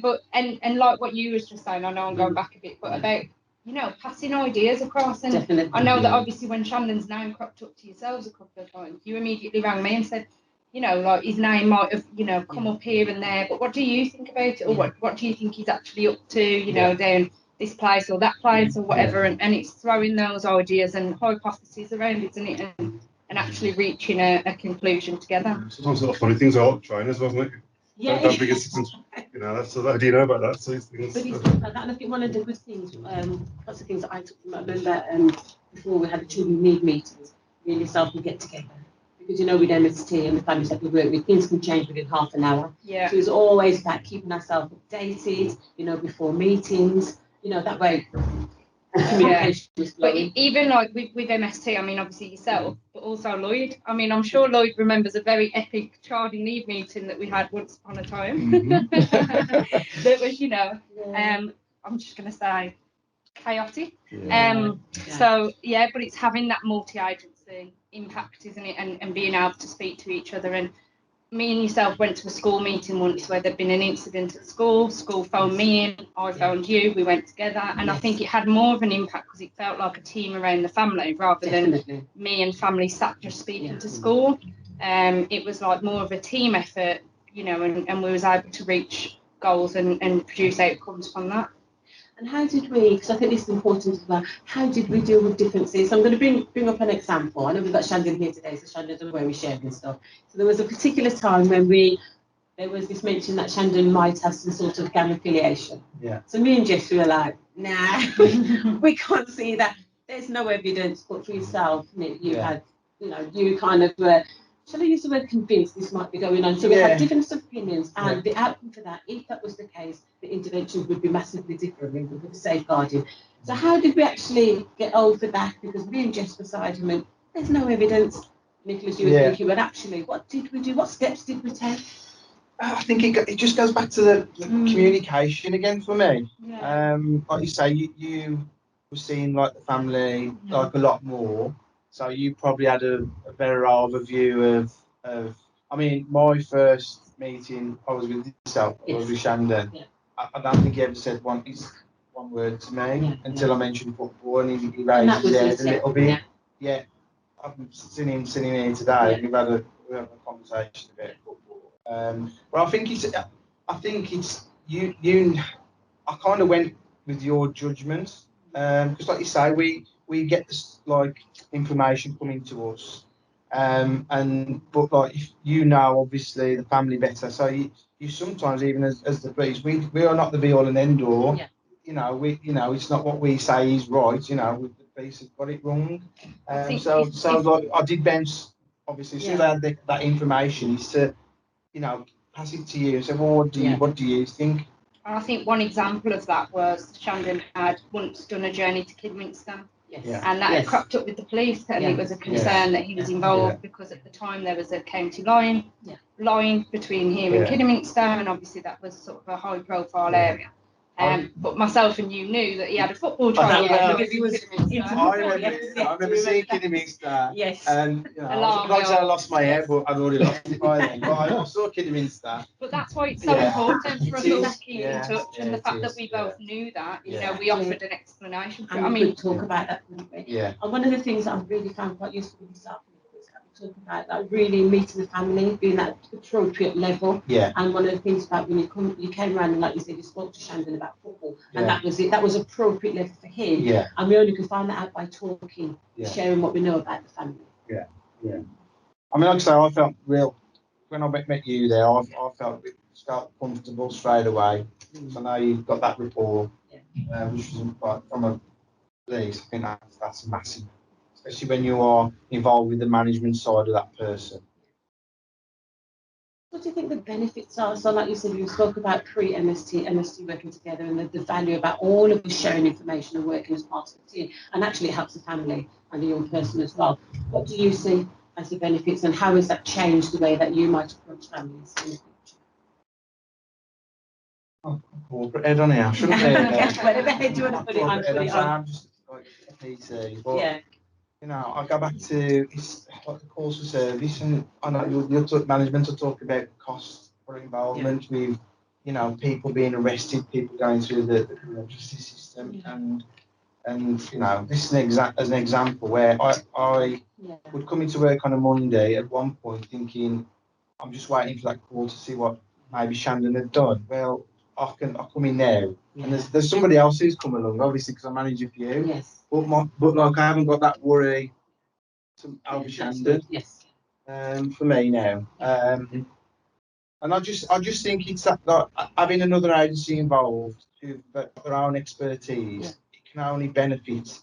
But like what you was just saying, I know I'm going back a bit, but about, you know, passing ideas across. And definitely. I know that obviously when Shandon's name cropped up to yourselves a couple of times, you immediately rang me and said, you know, like his name might have, you know, come up here and there, but what do you think about it? Or what do you think he's actually up to, you know, down this place or that place or whatever? And it's throwing those ideas and hypotheses around, isn't it? And actually reaching a conclusion together. Sometimes sort of funny things are trainers, wasn't it? Yeah. That big assistant, you know, that's so. How do you know about that? So things. But it's like that, and I think one of the good things, lots of things that I took from that, I remember before we had the children need meetings, me and yourself would get together. Because, you know, with MST and the families that we work with, things can change within half an hour. Yeah. So it's always about keeping ourselves updated, you know, before meetings, you know, that way. Communication is flowing. But even like with MST, I mean, obviously yourself, but also Lloyd. I mean, I'm sure Lloyd remembers a very epic child in need meeting that we had once upon a time. That was, you know, I'm just going to say chaotic. So, yeah, but it's having that multi-agency impact, isn't it? And being able to speak to each other. And me and yourself went to a school meeting once where there'd been an incident at school. School phoned me in, I phoned you, we went together. And I think it had more of an impact because it felt like a team around the family rather than me and family sat just speaking to school. It was like more of a team effort, you know, and we was able to reach goals and produce outcomes from that. And how did we, because I think this is important as well, how did we deal with differences? So I'm going to bring up an example. I know we've got Shandon here today, so Shandon's where we shared and stuff. So there was a particular time when there was this mention that Shandon might have some sort of gang affiliation. Yeah. So me and Jess were like, nah, we can't see that. There's no evidence, but for yourself, Nick, you had, you know, you kind of were, shall I use the word convinced this might be going on? So we had different opinions, and the outcome for that, if that was the case, the intervention would be massively different with the safeguarding. So how did we actually get over that? Because me and Jess beside him, and there's no evidence. Nicholas, you were thinking, but actually, what did we do? What steps did we take? I think it just goes back to the communication again for me. Like you say, you were seeing like the family like a lot more, so you probably had a better overview of. I mean, my first meeting, I was with yourself, I was with Shandon. I don't think he ever said one word to me until I mentioned football, and he raised his head a little bit. Yeah, I'm sitting here today, and we've had a conversation about football. But I think it's you. I kind of went with your judgment, because like you say, we get this like information coming to us, but like if you know obviously the family better, so you sometimes even as the police, we are not the be all and end all. You know, it's not what we say is right. You know, the police have got it wrong. So like I did bounce. Obviously, as soon as I had that information, is to, you know, pass it to you and say, well, what do you think? I think one example of that was Shandon had once done a journey to Kidminster. And that had cropped up with the police, and it was a concern that he was involved because at the time there was a county line between here and Kidminster, and obviously that was sort of a high profile area. But myself and you knew that he had a football I trial. because he was. I remember seeing Kidderminster. Yes. And I was surprised I lost my hair, but I'd already lost it by then. But I saw Kidderminster. But that's why it's so important for us all to keep in touch, Yeah, and the fact that we both knew that, you know, we offered an explanation. And we could talk about that, couldn't we? Yeah. And one of the things that I've really found quite useful with yourself is that we talk about that really meeting the family, being at appropriate level. Yeah. And one of the things about when you came around and, like you said, you spoke to Shandon about football, and that was it. That was appropriate level for him. Yeah. And we only could find that out by talking, sharing what we know about the family. Yeah. Yeah. I mean, like I say, I felt real when I met you there. I felt comfortable straight away. So now you've got that rapport, which is like from a police. I think that's massive, especially when you are involved with the management side of that person. What do you think the benefits are? So, like you said, you spoke about pre-MST, MST working together, and the value about all of us sharing information and working as part of the team, and actually it helps the family and the young person as well. What do you see as the benefits, and how has that changed the way that you might approach families in the future? Corporate head on here. I shouldn't Whatever head you want to put it on, put it on. I'm just like PC, but you know, I go back to it's like the calls for service, and I know you'll talk management will talk about costs for involvement with, you know, people being arrested, people going through the criminal justice system, and you know, this is an example where I would come into work on a Monday at one point thinking I'm just waiting for that call to see what maybe Shandon had done. Well, I come in now, and there's somebody else who's come along, obviously, because I manage a few. Yes. But like I haven't got that worry over Shandon. Yes. For me now. And I just think it's that like, having another agency involved who've got their own expertise, it can only benefit.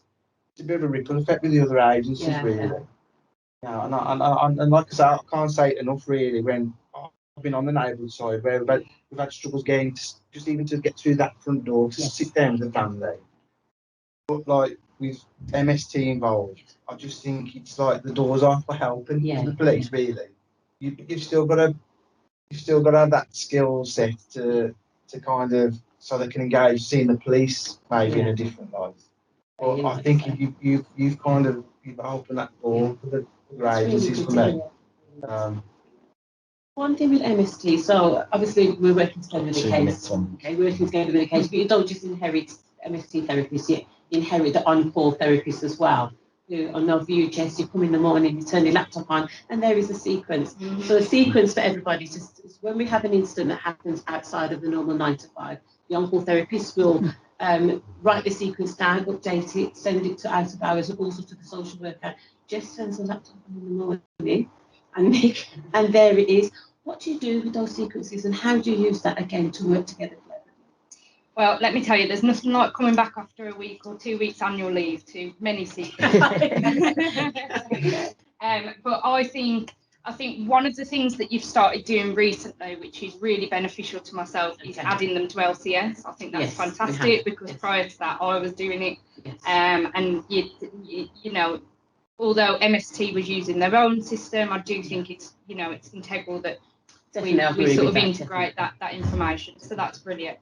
It's a bit of a ripple effect with the other agencies, really. Yeah, and like I say, I can't say it enough really when I've been on the neighbourhood side where we've had struggles getting just even to get through that front door to sit down with the family. But like with MST involved, I just think it's like the doors are for help and the police really. You've still got to have that skill set to kind of so they can engage, seeing the police maybe in a different light. But I think you've kind of opened that door for the agencies for me. One thing with MST, so obviously we're working together with the case. Okay, working together with the case, but you don't just inherit MST therapists, you inherit the on-call therapists as well. Who on no VHS, you come in the morning, you turn your laptop on, and there is a sequence. So a sequence for everybody is when we have an incident that happens outside of the normal 9 to 5, the on-call therapist will write the sequence down, update it, send it to out of hours, also to the social worker. Just turns the laptop on in the morning, and there it is. What do you do with those sequences, and how do you use that again to work together? Well, let me tell you, there's nothing like coming back after a week or 2 weeks annual leave to many sequences. But I think one of the things that you've started doing recently, which is really beneficial to myself, is adding them to LCS. I think that's fantastic because prior to that, I was doing it, and you know, although MST was using their own system, I do think it's integral that we sort of integrate that information. So that's brilliant.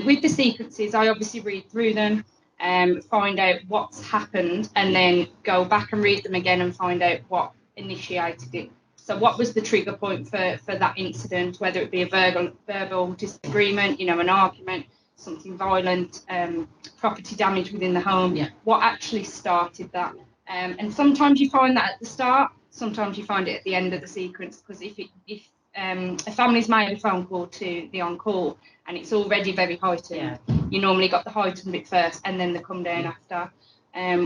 With the sequences, I obviously read through them, find out what's happened, and then go back and read them again and find out what initiated it. So what was the trigger point for that incident, whether it be a verbal disagreement, an argument, something violent, property damage within the home, what actually started that. And sometimes you find that at the start, sometimes you find it at the end of the sequence, because if a family's made a phone call to the on-call and it's already very heightened, you normally got the heightened bit first and then the come down after.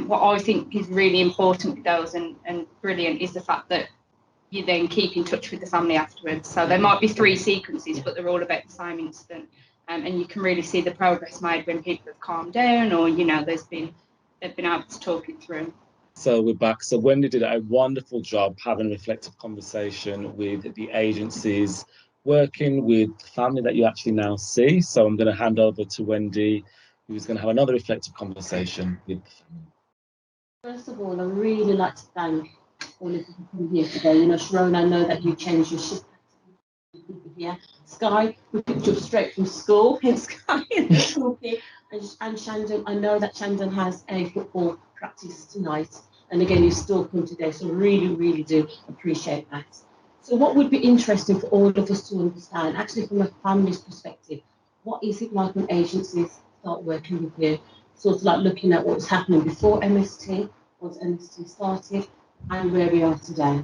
What I think is really important with those and brilliant is the fact that you then keep in touch with the family afterwards. So there might be 3 sequences, but they're all about the same incident. And you can really see the progress made when people have calmed down or, they've been able to talk it through. So we're back. So Wendy did a wonderful job having a reflective conversation with the agencies, working with the family that you actually now see. So I'm going to hand over to Wendy, who's going to have another reflective conversation with the family. First of all, I really like to thank all of you for coming here today. Sharon, I know that you changed your shift here. Sky, we picked you up straight from school. Hence Sky and Shandon, I know that Shandon has a football practice tonight. And again, you've still come today. So really, really do appreciate that. So what would be interesting for all of us to understand, actually from a family's perspective, what is it like when agencies start working with you? Sort of like looking at what was happening before MST, once MST started, and where we are today.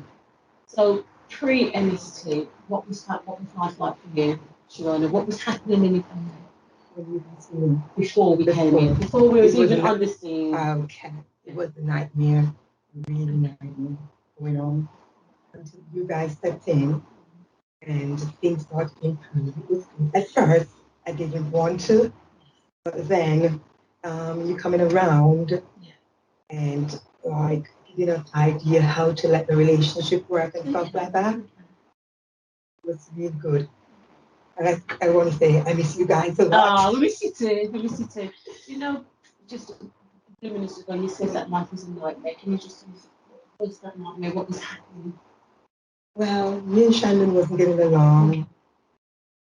So pre-MST, what was life like for you, Sharona? What was happening in your family before we came in? Before we was even on the scene? Okay, it was a nightmare, really nightmare going on until you guys stepped in and things started to improve. At first, I didn't want to, but then you coming around and like giving us idea how to let the relationship work and stuff like that. It was really good. And I want to say I miss you guys a lot. Oh, we miss you too. We miss you too. You know, just a few minutes ago, you said that life was a nightmare. Can you just tell us what was that nightmare? What was happening? Well, me and Shandon wasn't getting along.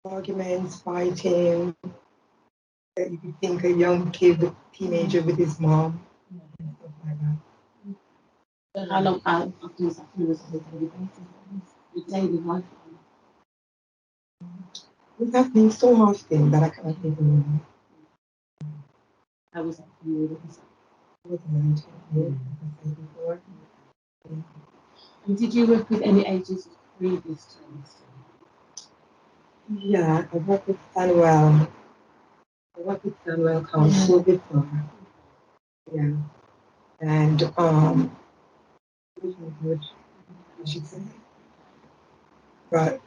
Arguments, fighting. You could think a young kid, teenager with his mom. And stuff like that. So how long after this happened was it a daily basis? Your daily life? It's happening so often that I cannot think of it. How was that for you? It was mental, like I said before. And did you work with any agencies previous to this? Yeah, I worked with Sandwell. I worked with Sandwell Council before. Yeah. And it was good, I should say. But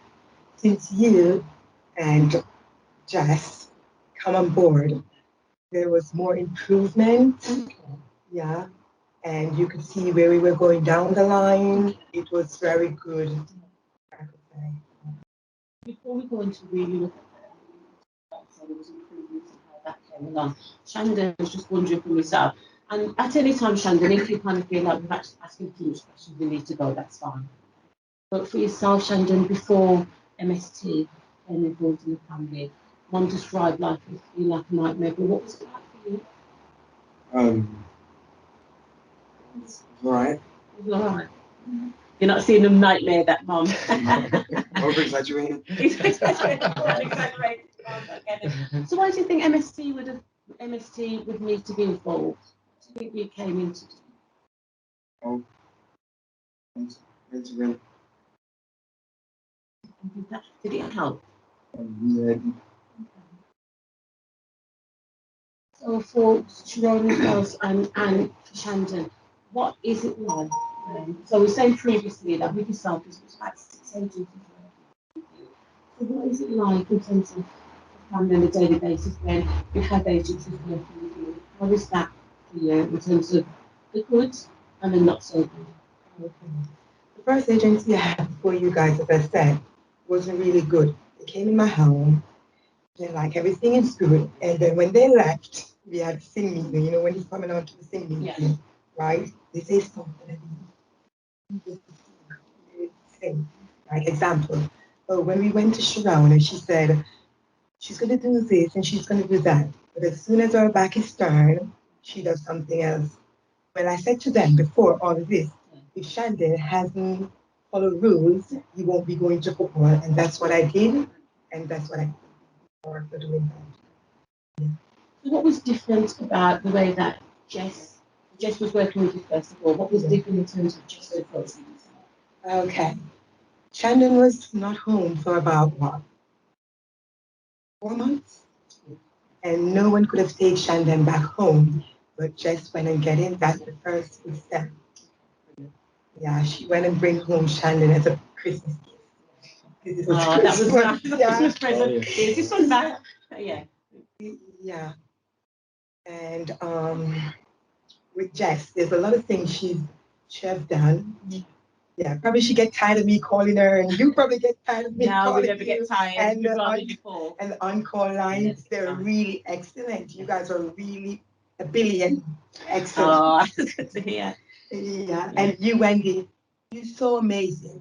since you and Jess come on board, there was more improvement. Yeah. And you could see where we were going down the line. It was very good, I could say. Before we go into really look at that, there was improvements and how that came along. Shandon was just wondering for myself. And at any time, Shandon, if you kind of feel like we've actually asking too much questions, we need to go, that's fine. But for yourself, Shandon, before MST came involved in the family, one described life as being like a nightmare, but what was it like for you? It's all right. It was all right. You're not seeing a nightmare, that mum. Over-exaggerating. So why do you think MST would need to be involved? What do you think you came into? Oh, it's real. Did it help? Yeah. So for Sharona girls and Shandon, what is it like? So we were saying previously that with yourself, it was about 6 agencies. So what is it like in terms of family on a daily basis when you have agencies working with you? How is that for you in terms of the good and the not so good? Okay. The first agency I had before you guys, as I said, wasn't really good. They came in my home, they're like, everything is good. And then when they left, we had sing meeting, you know, when he's coming on to the sing meeting, right? They say something. Like example. So when we went to Sharon and she said, she's going to do this and she's going to do that. But as soon as her back is turned, she does something else. Well, I said to them before all of this, if Shandon hasn't followed rules, he won't be going to football. And that's what I did. And that's what I did for doing that. Yeah. So what was different about the way that Jess was working with you first of all? What was different in terms of Jess approaching you? Okay. Shandon was not home for about what? 4 months? And no one could have taken Shandon back home, but Jess went and get him. That's the first step. Yeah, she went and bring home Shandon as a Christmas gift. That was nice. Yeah. Christmas present. Is this one back? Yeah. Yeah. And with Jess, there's a lot of things she has done. Yeah, probably she get tired of me calling her, and you probably get tired of me calling we never get tired. And the on-call lines, they're really excellent. You guys are really a billion excellent. Oh, that's good to hear. Yeah, and you, Wendy, you're so amazing.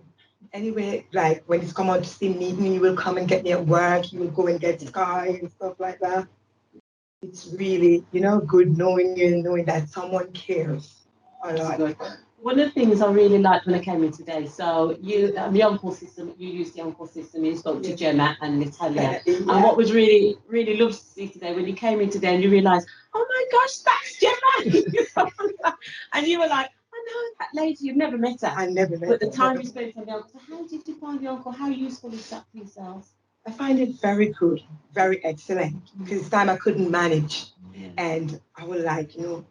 anyway, like when he's come out to see me, he will come and get me at work. He will go and get Sky and stuff like that. It's really, you know, good knowing you and knowing that someone cares a lot. One of the things I really liked when I came in today, so you, the on-call system, you used the on-call system, you spoke to Gemma and Natalia. Yeah. And what was really, really lovely to see today, when you came in today and you realised, oh my gosh, that's Gemma! And you were like, I know that lady, you've never met her. I never met her. But the time you spent on the uncle, so how did you find the uncle? How useful is that for yourselves? I find it very good, very excellent, because this time I couldn't manage. Yeah. And I was like, you know,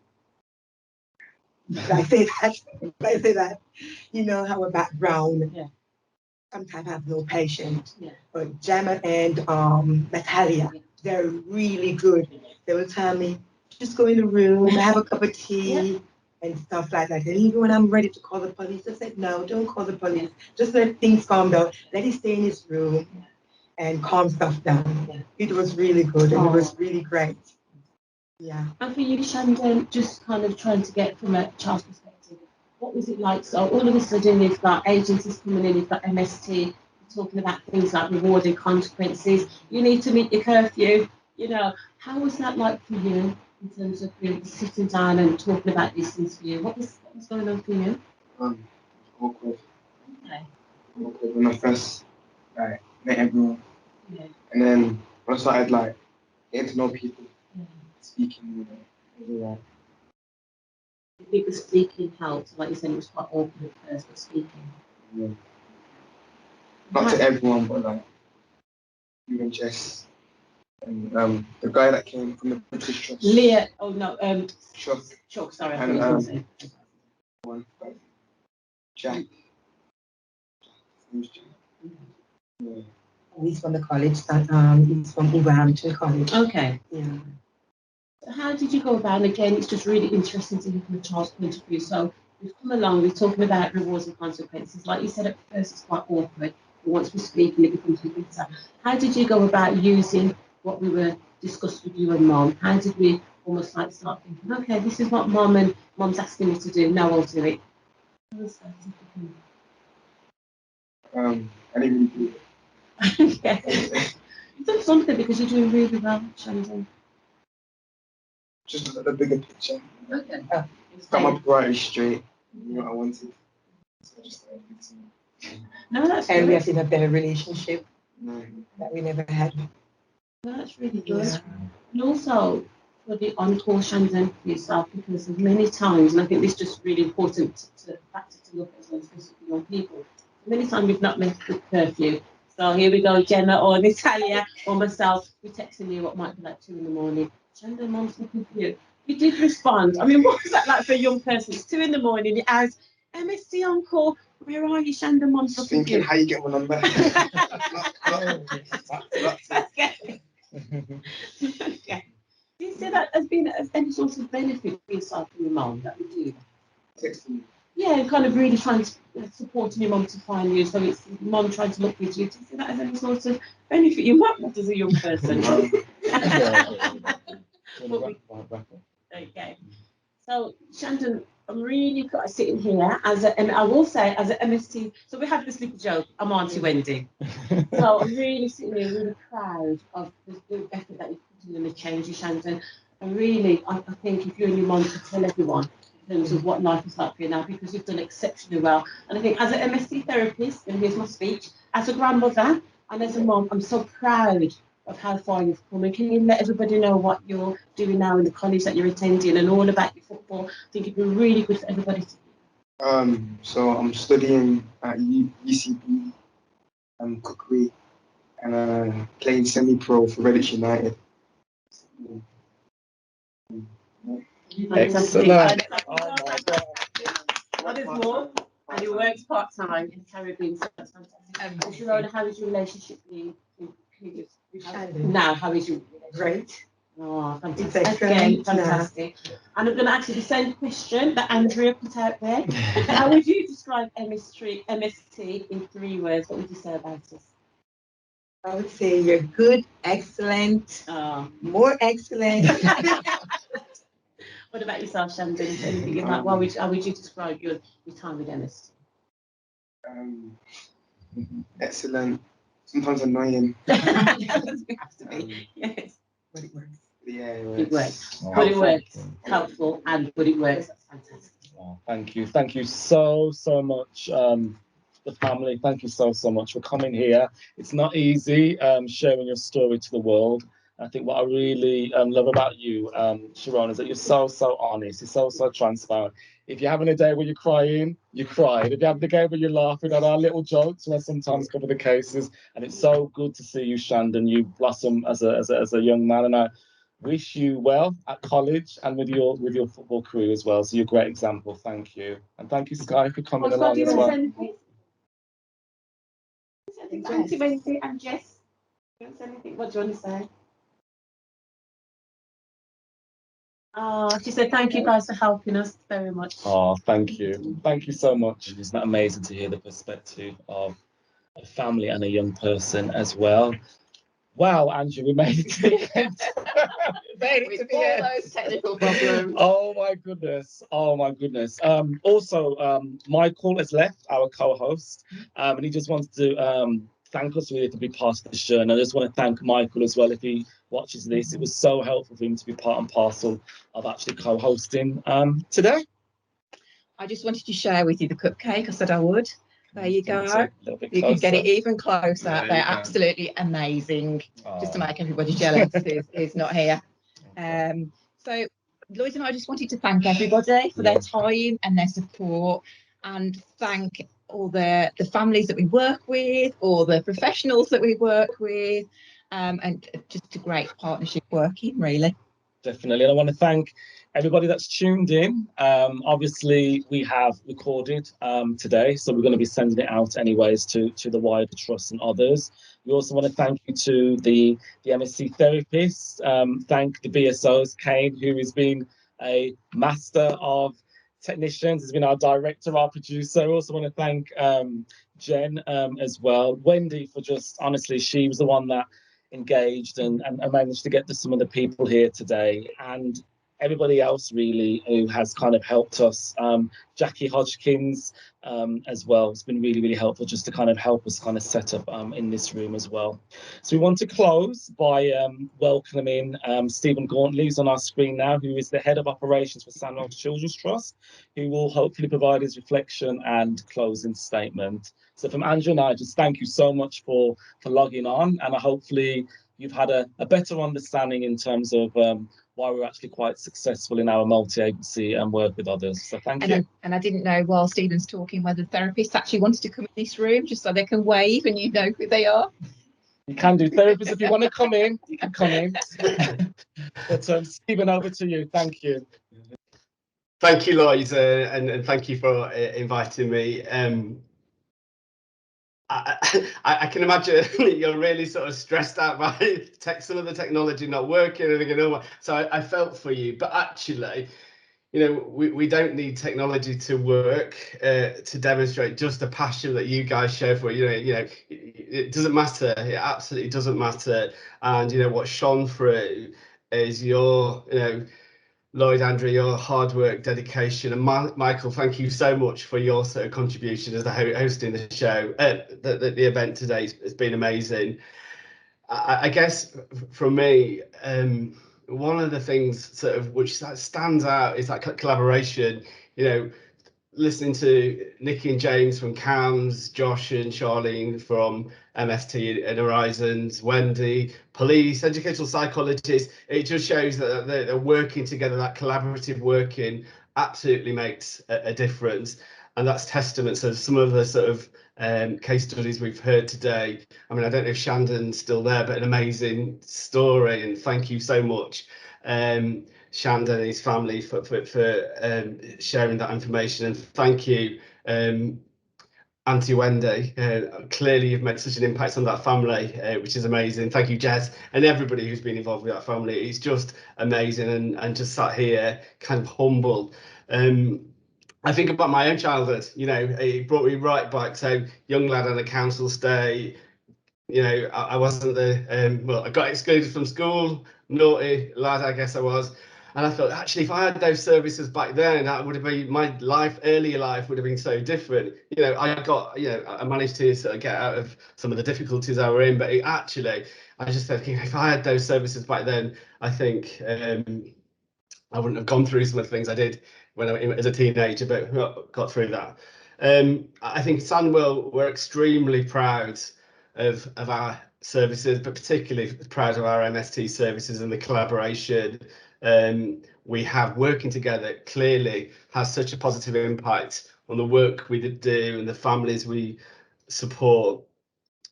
I say that, you know, how a background. Yeah. Sometimes I have no patience. Yeah. But Gemma and Natalia, they're really good. They will tell me, just go in the room, have a cup of tea, and stuff like that. And even when I'm ready to call the police, I said, no, don't call the police. Just let things calm down. Let him stay in his room and calm stuff down. Yeah. It was really good and it was really great. Yeah. And for you, Shandon, just kind of trying to get from a child's perspective, what was it like? So all of a sudden, you've got agencies coming in, you've got MST, talking about things like reward and consequences. You need to meet your curfew. You know, how was that like for you in terms of sitting down and talking about these things for you? What was going on for you? Awkward. Okay. Awkward when I first met everyone. Yeah. And then when I started getting to know people, speaking, everywhere. I think the speaking helped. Like you said, it was quite awkward at first, but speaking. Yeah. Not to everyone, but even Jess and the guy that came from the British Trust. Leah. Oh no. Chuck. Sorry. And Jack. Yeah. He's from the college. He's from Wolverhampton College. Okay. Yeah. So how did you go about? And again, it's just really interesting to hear from a child's point of view. So we've come along. We're talking about rewards and consequences. Like you said at first, it's quite awkward. But once we speak, and it becomes better. How did you go about using what we were discussed with you and Mom? How did we almost start thinking, okay, this is what Mom's asking me to do. Now I'll do it. I didn't really do it. Yeah. You've done something because you're doing really well, Shandon. Just the bigger picture. Okay. Got my priorities straight. You know what I wanted. So I just started fixing it. No, that's and good. we have to have a better relationship that we never had. No, that's really good. Yeah. And also for the on-call, Shandon, for yourself, because many times, and I think this is just really important to factor to look at as well, especially for young people. Many times we've not met the curfew. So here we go, Gemma or Natalia or myself. We're texting you what might be like 2 a.m. Shandon, Mom's looking for you. You did respond. I mean, what was that like for a young person? It's 2 a.m. You're out, MST on call. Where are you, Shandon? Mom's looking for you. Thinking how you get my number. Okay. Okay. Do you see that as being any sort of benefit for yourself and your mum that we do? Texting. Yeah, kind of really trying to support your mum to find you. So it's mum trying to look for you. Do you see that as any sort of benefit your mum as a young person? Okay. So Shandon, I'm really sitting here as I will say as an MST. So we have this little joke. I'm Auntie Wendy. So I'm really sitting here really proud of the effort that you've put in and the changes, Shandon. And really, I think if you and your mum could tell everyone in terms of what life is like for you now, because you've done exceptionally well. And I think as an MST therapist, and here's my speech, as a grandmother and as a mum, I'm so proud of how far you've come. And can you let everybody know what you're doing now in the college that you're attending and all about your football? I think it'd be really good for everybody to hear. So I'm studying at UCB, cookery, and playing semi-pro for Redditch United. Excellent. Oh my God. What is more? And you work part-time in Caribbean, so that's fantastic. Sharona, how is your relationship with now? How is your relationship? Great. Oh, fantastic. Again, fantastic. And I'm going to ask you the same question that Andrea put out there. How would you describe MST in 3 words? What would you say about us? I would say you're good, excellent, more excellent. What about yourself, Shandon? Anything about how would you describe your time with MST? excellent, sometimes annoying. It has to be. Yes, but it works. Yeah, It works. Oh, But it thank works. you. Helpful and but it works. That's fantastic. Oh, thank you so much, the family. Thank you so much for coming here. It's not easy sharing your story to the world. I think what I really love about you, Sharon, is that you're so honest. You're so transparent. If you're having a day where you're crying, you cried. If you're having a day where you're laughing at our little jokes, where sometimes cover the cases, and it's so good to see you, Shandon. You blossom as a young man, and I wish you well at college and with your football career as well. So you're a great example. Thank you, and thank you, Sky, for coming along as well. And Jess, you want to say anything? What do you want to say? Oh, she said thank you guys for helping us very much. Oh, thank you so much. Isn't that amazing to hear the perspective of a family and a young person as well? Wow, Andrew, we made it to the end. With all those technical problems. Oh my goodness. Also, Michael has left, our co-host, and he just wants to thank us really to be part of the show. And I just want to thank Michael as well if he watches this. It was so helpful for him to be part and parcel of actually co-hosting today. I just wanted to share with you the cupcake. I said I would. There you go. You can get it even closer. They're absolutely amazing. Just to make everybody jealous who's not here. So Lloyd and I just wanted to thank everybody for their time and their support, and thank all the families that we work with, all the professionals that we work with, and just a great partnership working, really. Definitely. And I want to thank everybody that's tuned in. Obviously, we have recorded today, so we're going to be sending it out anyways to the wider trust and others. We also want to thank you to the MST therapists. Thank the BSOs, Kane, who has been a master of technicians, has been our director, our producer. I also want to thank Jen as well. Wendy, for just, honestly, she was the one that engaged and managed to get to some of the people here today, and everybody else really who has kind of helped us. Jackie Hodgkins as well. It's been really helpful just to kind of help us kind of set up in this room as well. So we want to close by welcoming Stephen Gauntley, who's on our screen now, who is the head of operations for Sandwell Children's Trust, who will hopefully provide his reflection and closing statement. So from Andrew and I, just thank you so much for logging on, and hopefully you've had a better understanding in terms of why we're actually quite successful in our multi-agency and work with others. So thank you. And I didn't know while Stephen's talking whether therapists actually wanted to come in this room just so they can wave and you know who they are. You can do therapists if you want to come in, you can come in. But Stephen, over to you. Thank you. Thank you, Lloyd, and thank you for inviting me. I can imagine you're really sort of stressed out by some of the technology not working and thinking, oh, so I felt for you. But actually, you know, we don't need technology to work to demonstrate just the passion that you guys show for it. You know, it doesn't matter. It absolutely doesn't matter. And you know what shone through is your, you know, Lloyd, Andrew, your hard work, dedication, and Michael, thank you so much for your sort of contribution as the hosting the show. The event today has been amazing. I guess for me, one of the things sort of which stands out is that collaboration. You know, listening to Nikki and James from CAMS, Josh and Charlene from MST and Horizons, Wendy, police, educational psychologists, it just shows that they're working together, that collaborative working absolutely makes a difference. And that's testament to some of the sort of case studies we've heard today. I mean, I don't know if Shandon's still there, but an amazing story, and thank you so much. Shandon and his family for sharing that information, and thank you, Auntie Wendy. Clearly you've made such an impact on that family, which is amazing. Thank you, Jez, and everybody who's been involved with that family. It's just amazing, and just sat here kind of humble. I think about my own childhood, you know, it brought me right back. So young lad on a council stay, you know, I wasn't the, well, I got excluded from school, naughty lad, I guess I was. And I thought, actually, if I had those services back then, that would have been my life, earlier life would have been so different. You know, I managed to sort of get out of some of the difficulties I were in, but actually, I just said, if I had those services back then, I think I wouldn't have gone through some of the things I did when as a teenager, but got through that. I think Sandwell, we're extremely proud of our services, but particularly proud of our MST services and the collaboration we have working together. Clearly has such a positive impact on the work we do and the families we support.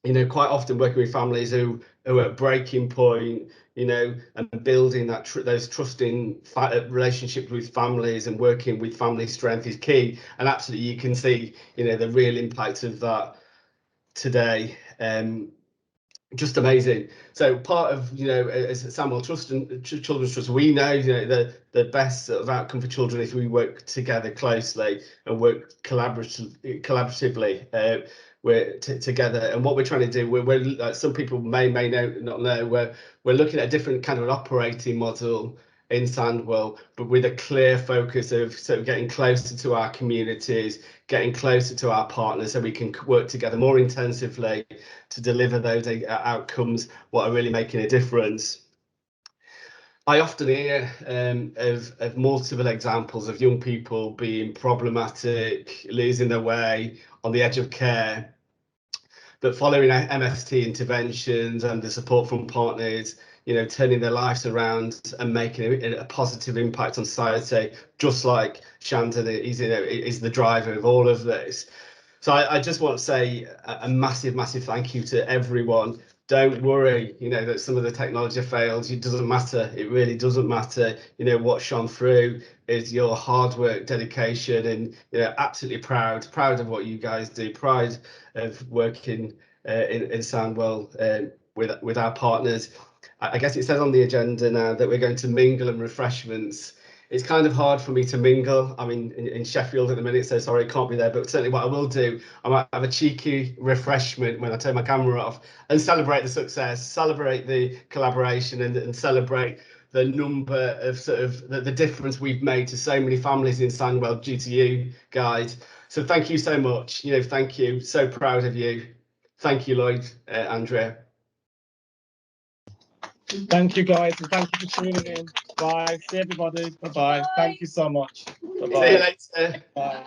You know, quite often working with families who are at breaking point, you know, and building that those trusting relationships with families and working with family strength is key. And absolutely, you can see, you know, the real impact of that today. Just amazing. So part of, you know, as Sandwell Trust and Children's Trust, we know, you know, the best sort of outcome for children is we work together closely and work collaboratively. We're together, and what we're trying to do, we're like some people may not know, we're looking at a different kind of an operating model in Sandwell, but with a clear focus of sort of getting closer to our communities, getting closer to our partners, so we can work together more intensively to deliver those outcomes, what are really making a difference. I often hear of multiple examples of young people being problematic, losing their way, on the edge of care. But following MST interventions and the support from partners, you know, turning their lives around and making a positive impact on society, just like Shandon is, you know, is the driver of all of this. So I just want to say a massive, massive thank you to everyone. Don't worry, you know, that some of the technology fails. It doesn't matter. It really doesn't matter. You know, what shone through is your hard work, dedication, and, you know, absolutely proud of what you guys do. Proud of working in Sandwell with our partners. I guess it says on the agenda now that we're going to mingle and refreshments. It's kind of hard for me to mingle. I'm in Sheffield at the minute, so sorry I can't be there. But certainly what I will do, I might have a cheeky refreshment when I turn my camera off and celebrate the success, celebrate the collaboration, and celebrate the number of sort of the difference we've made to so many families in Sandwell due to you guys. So thank you so much. You know, thank you. So proud of you. Thank you, Lloyd, Andrea. Thank you, guys, and thank you for tuning in. Bye. See everybody. Bye-bye. Thank you so much. Bye-bye. See you later. Bye.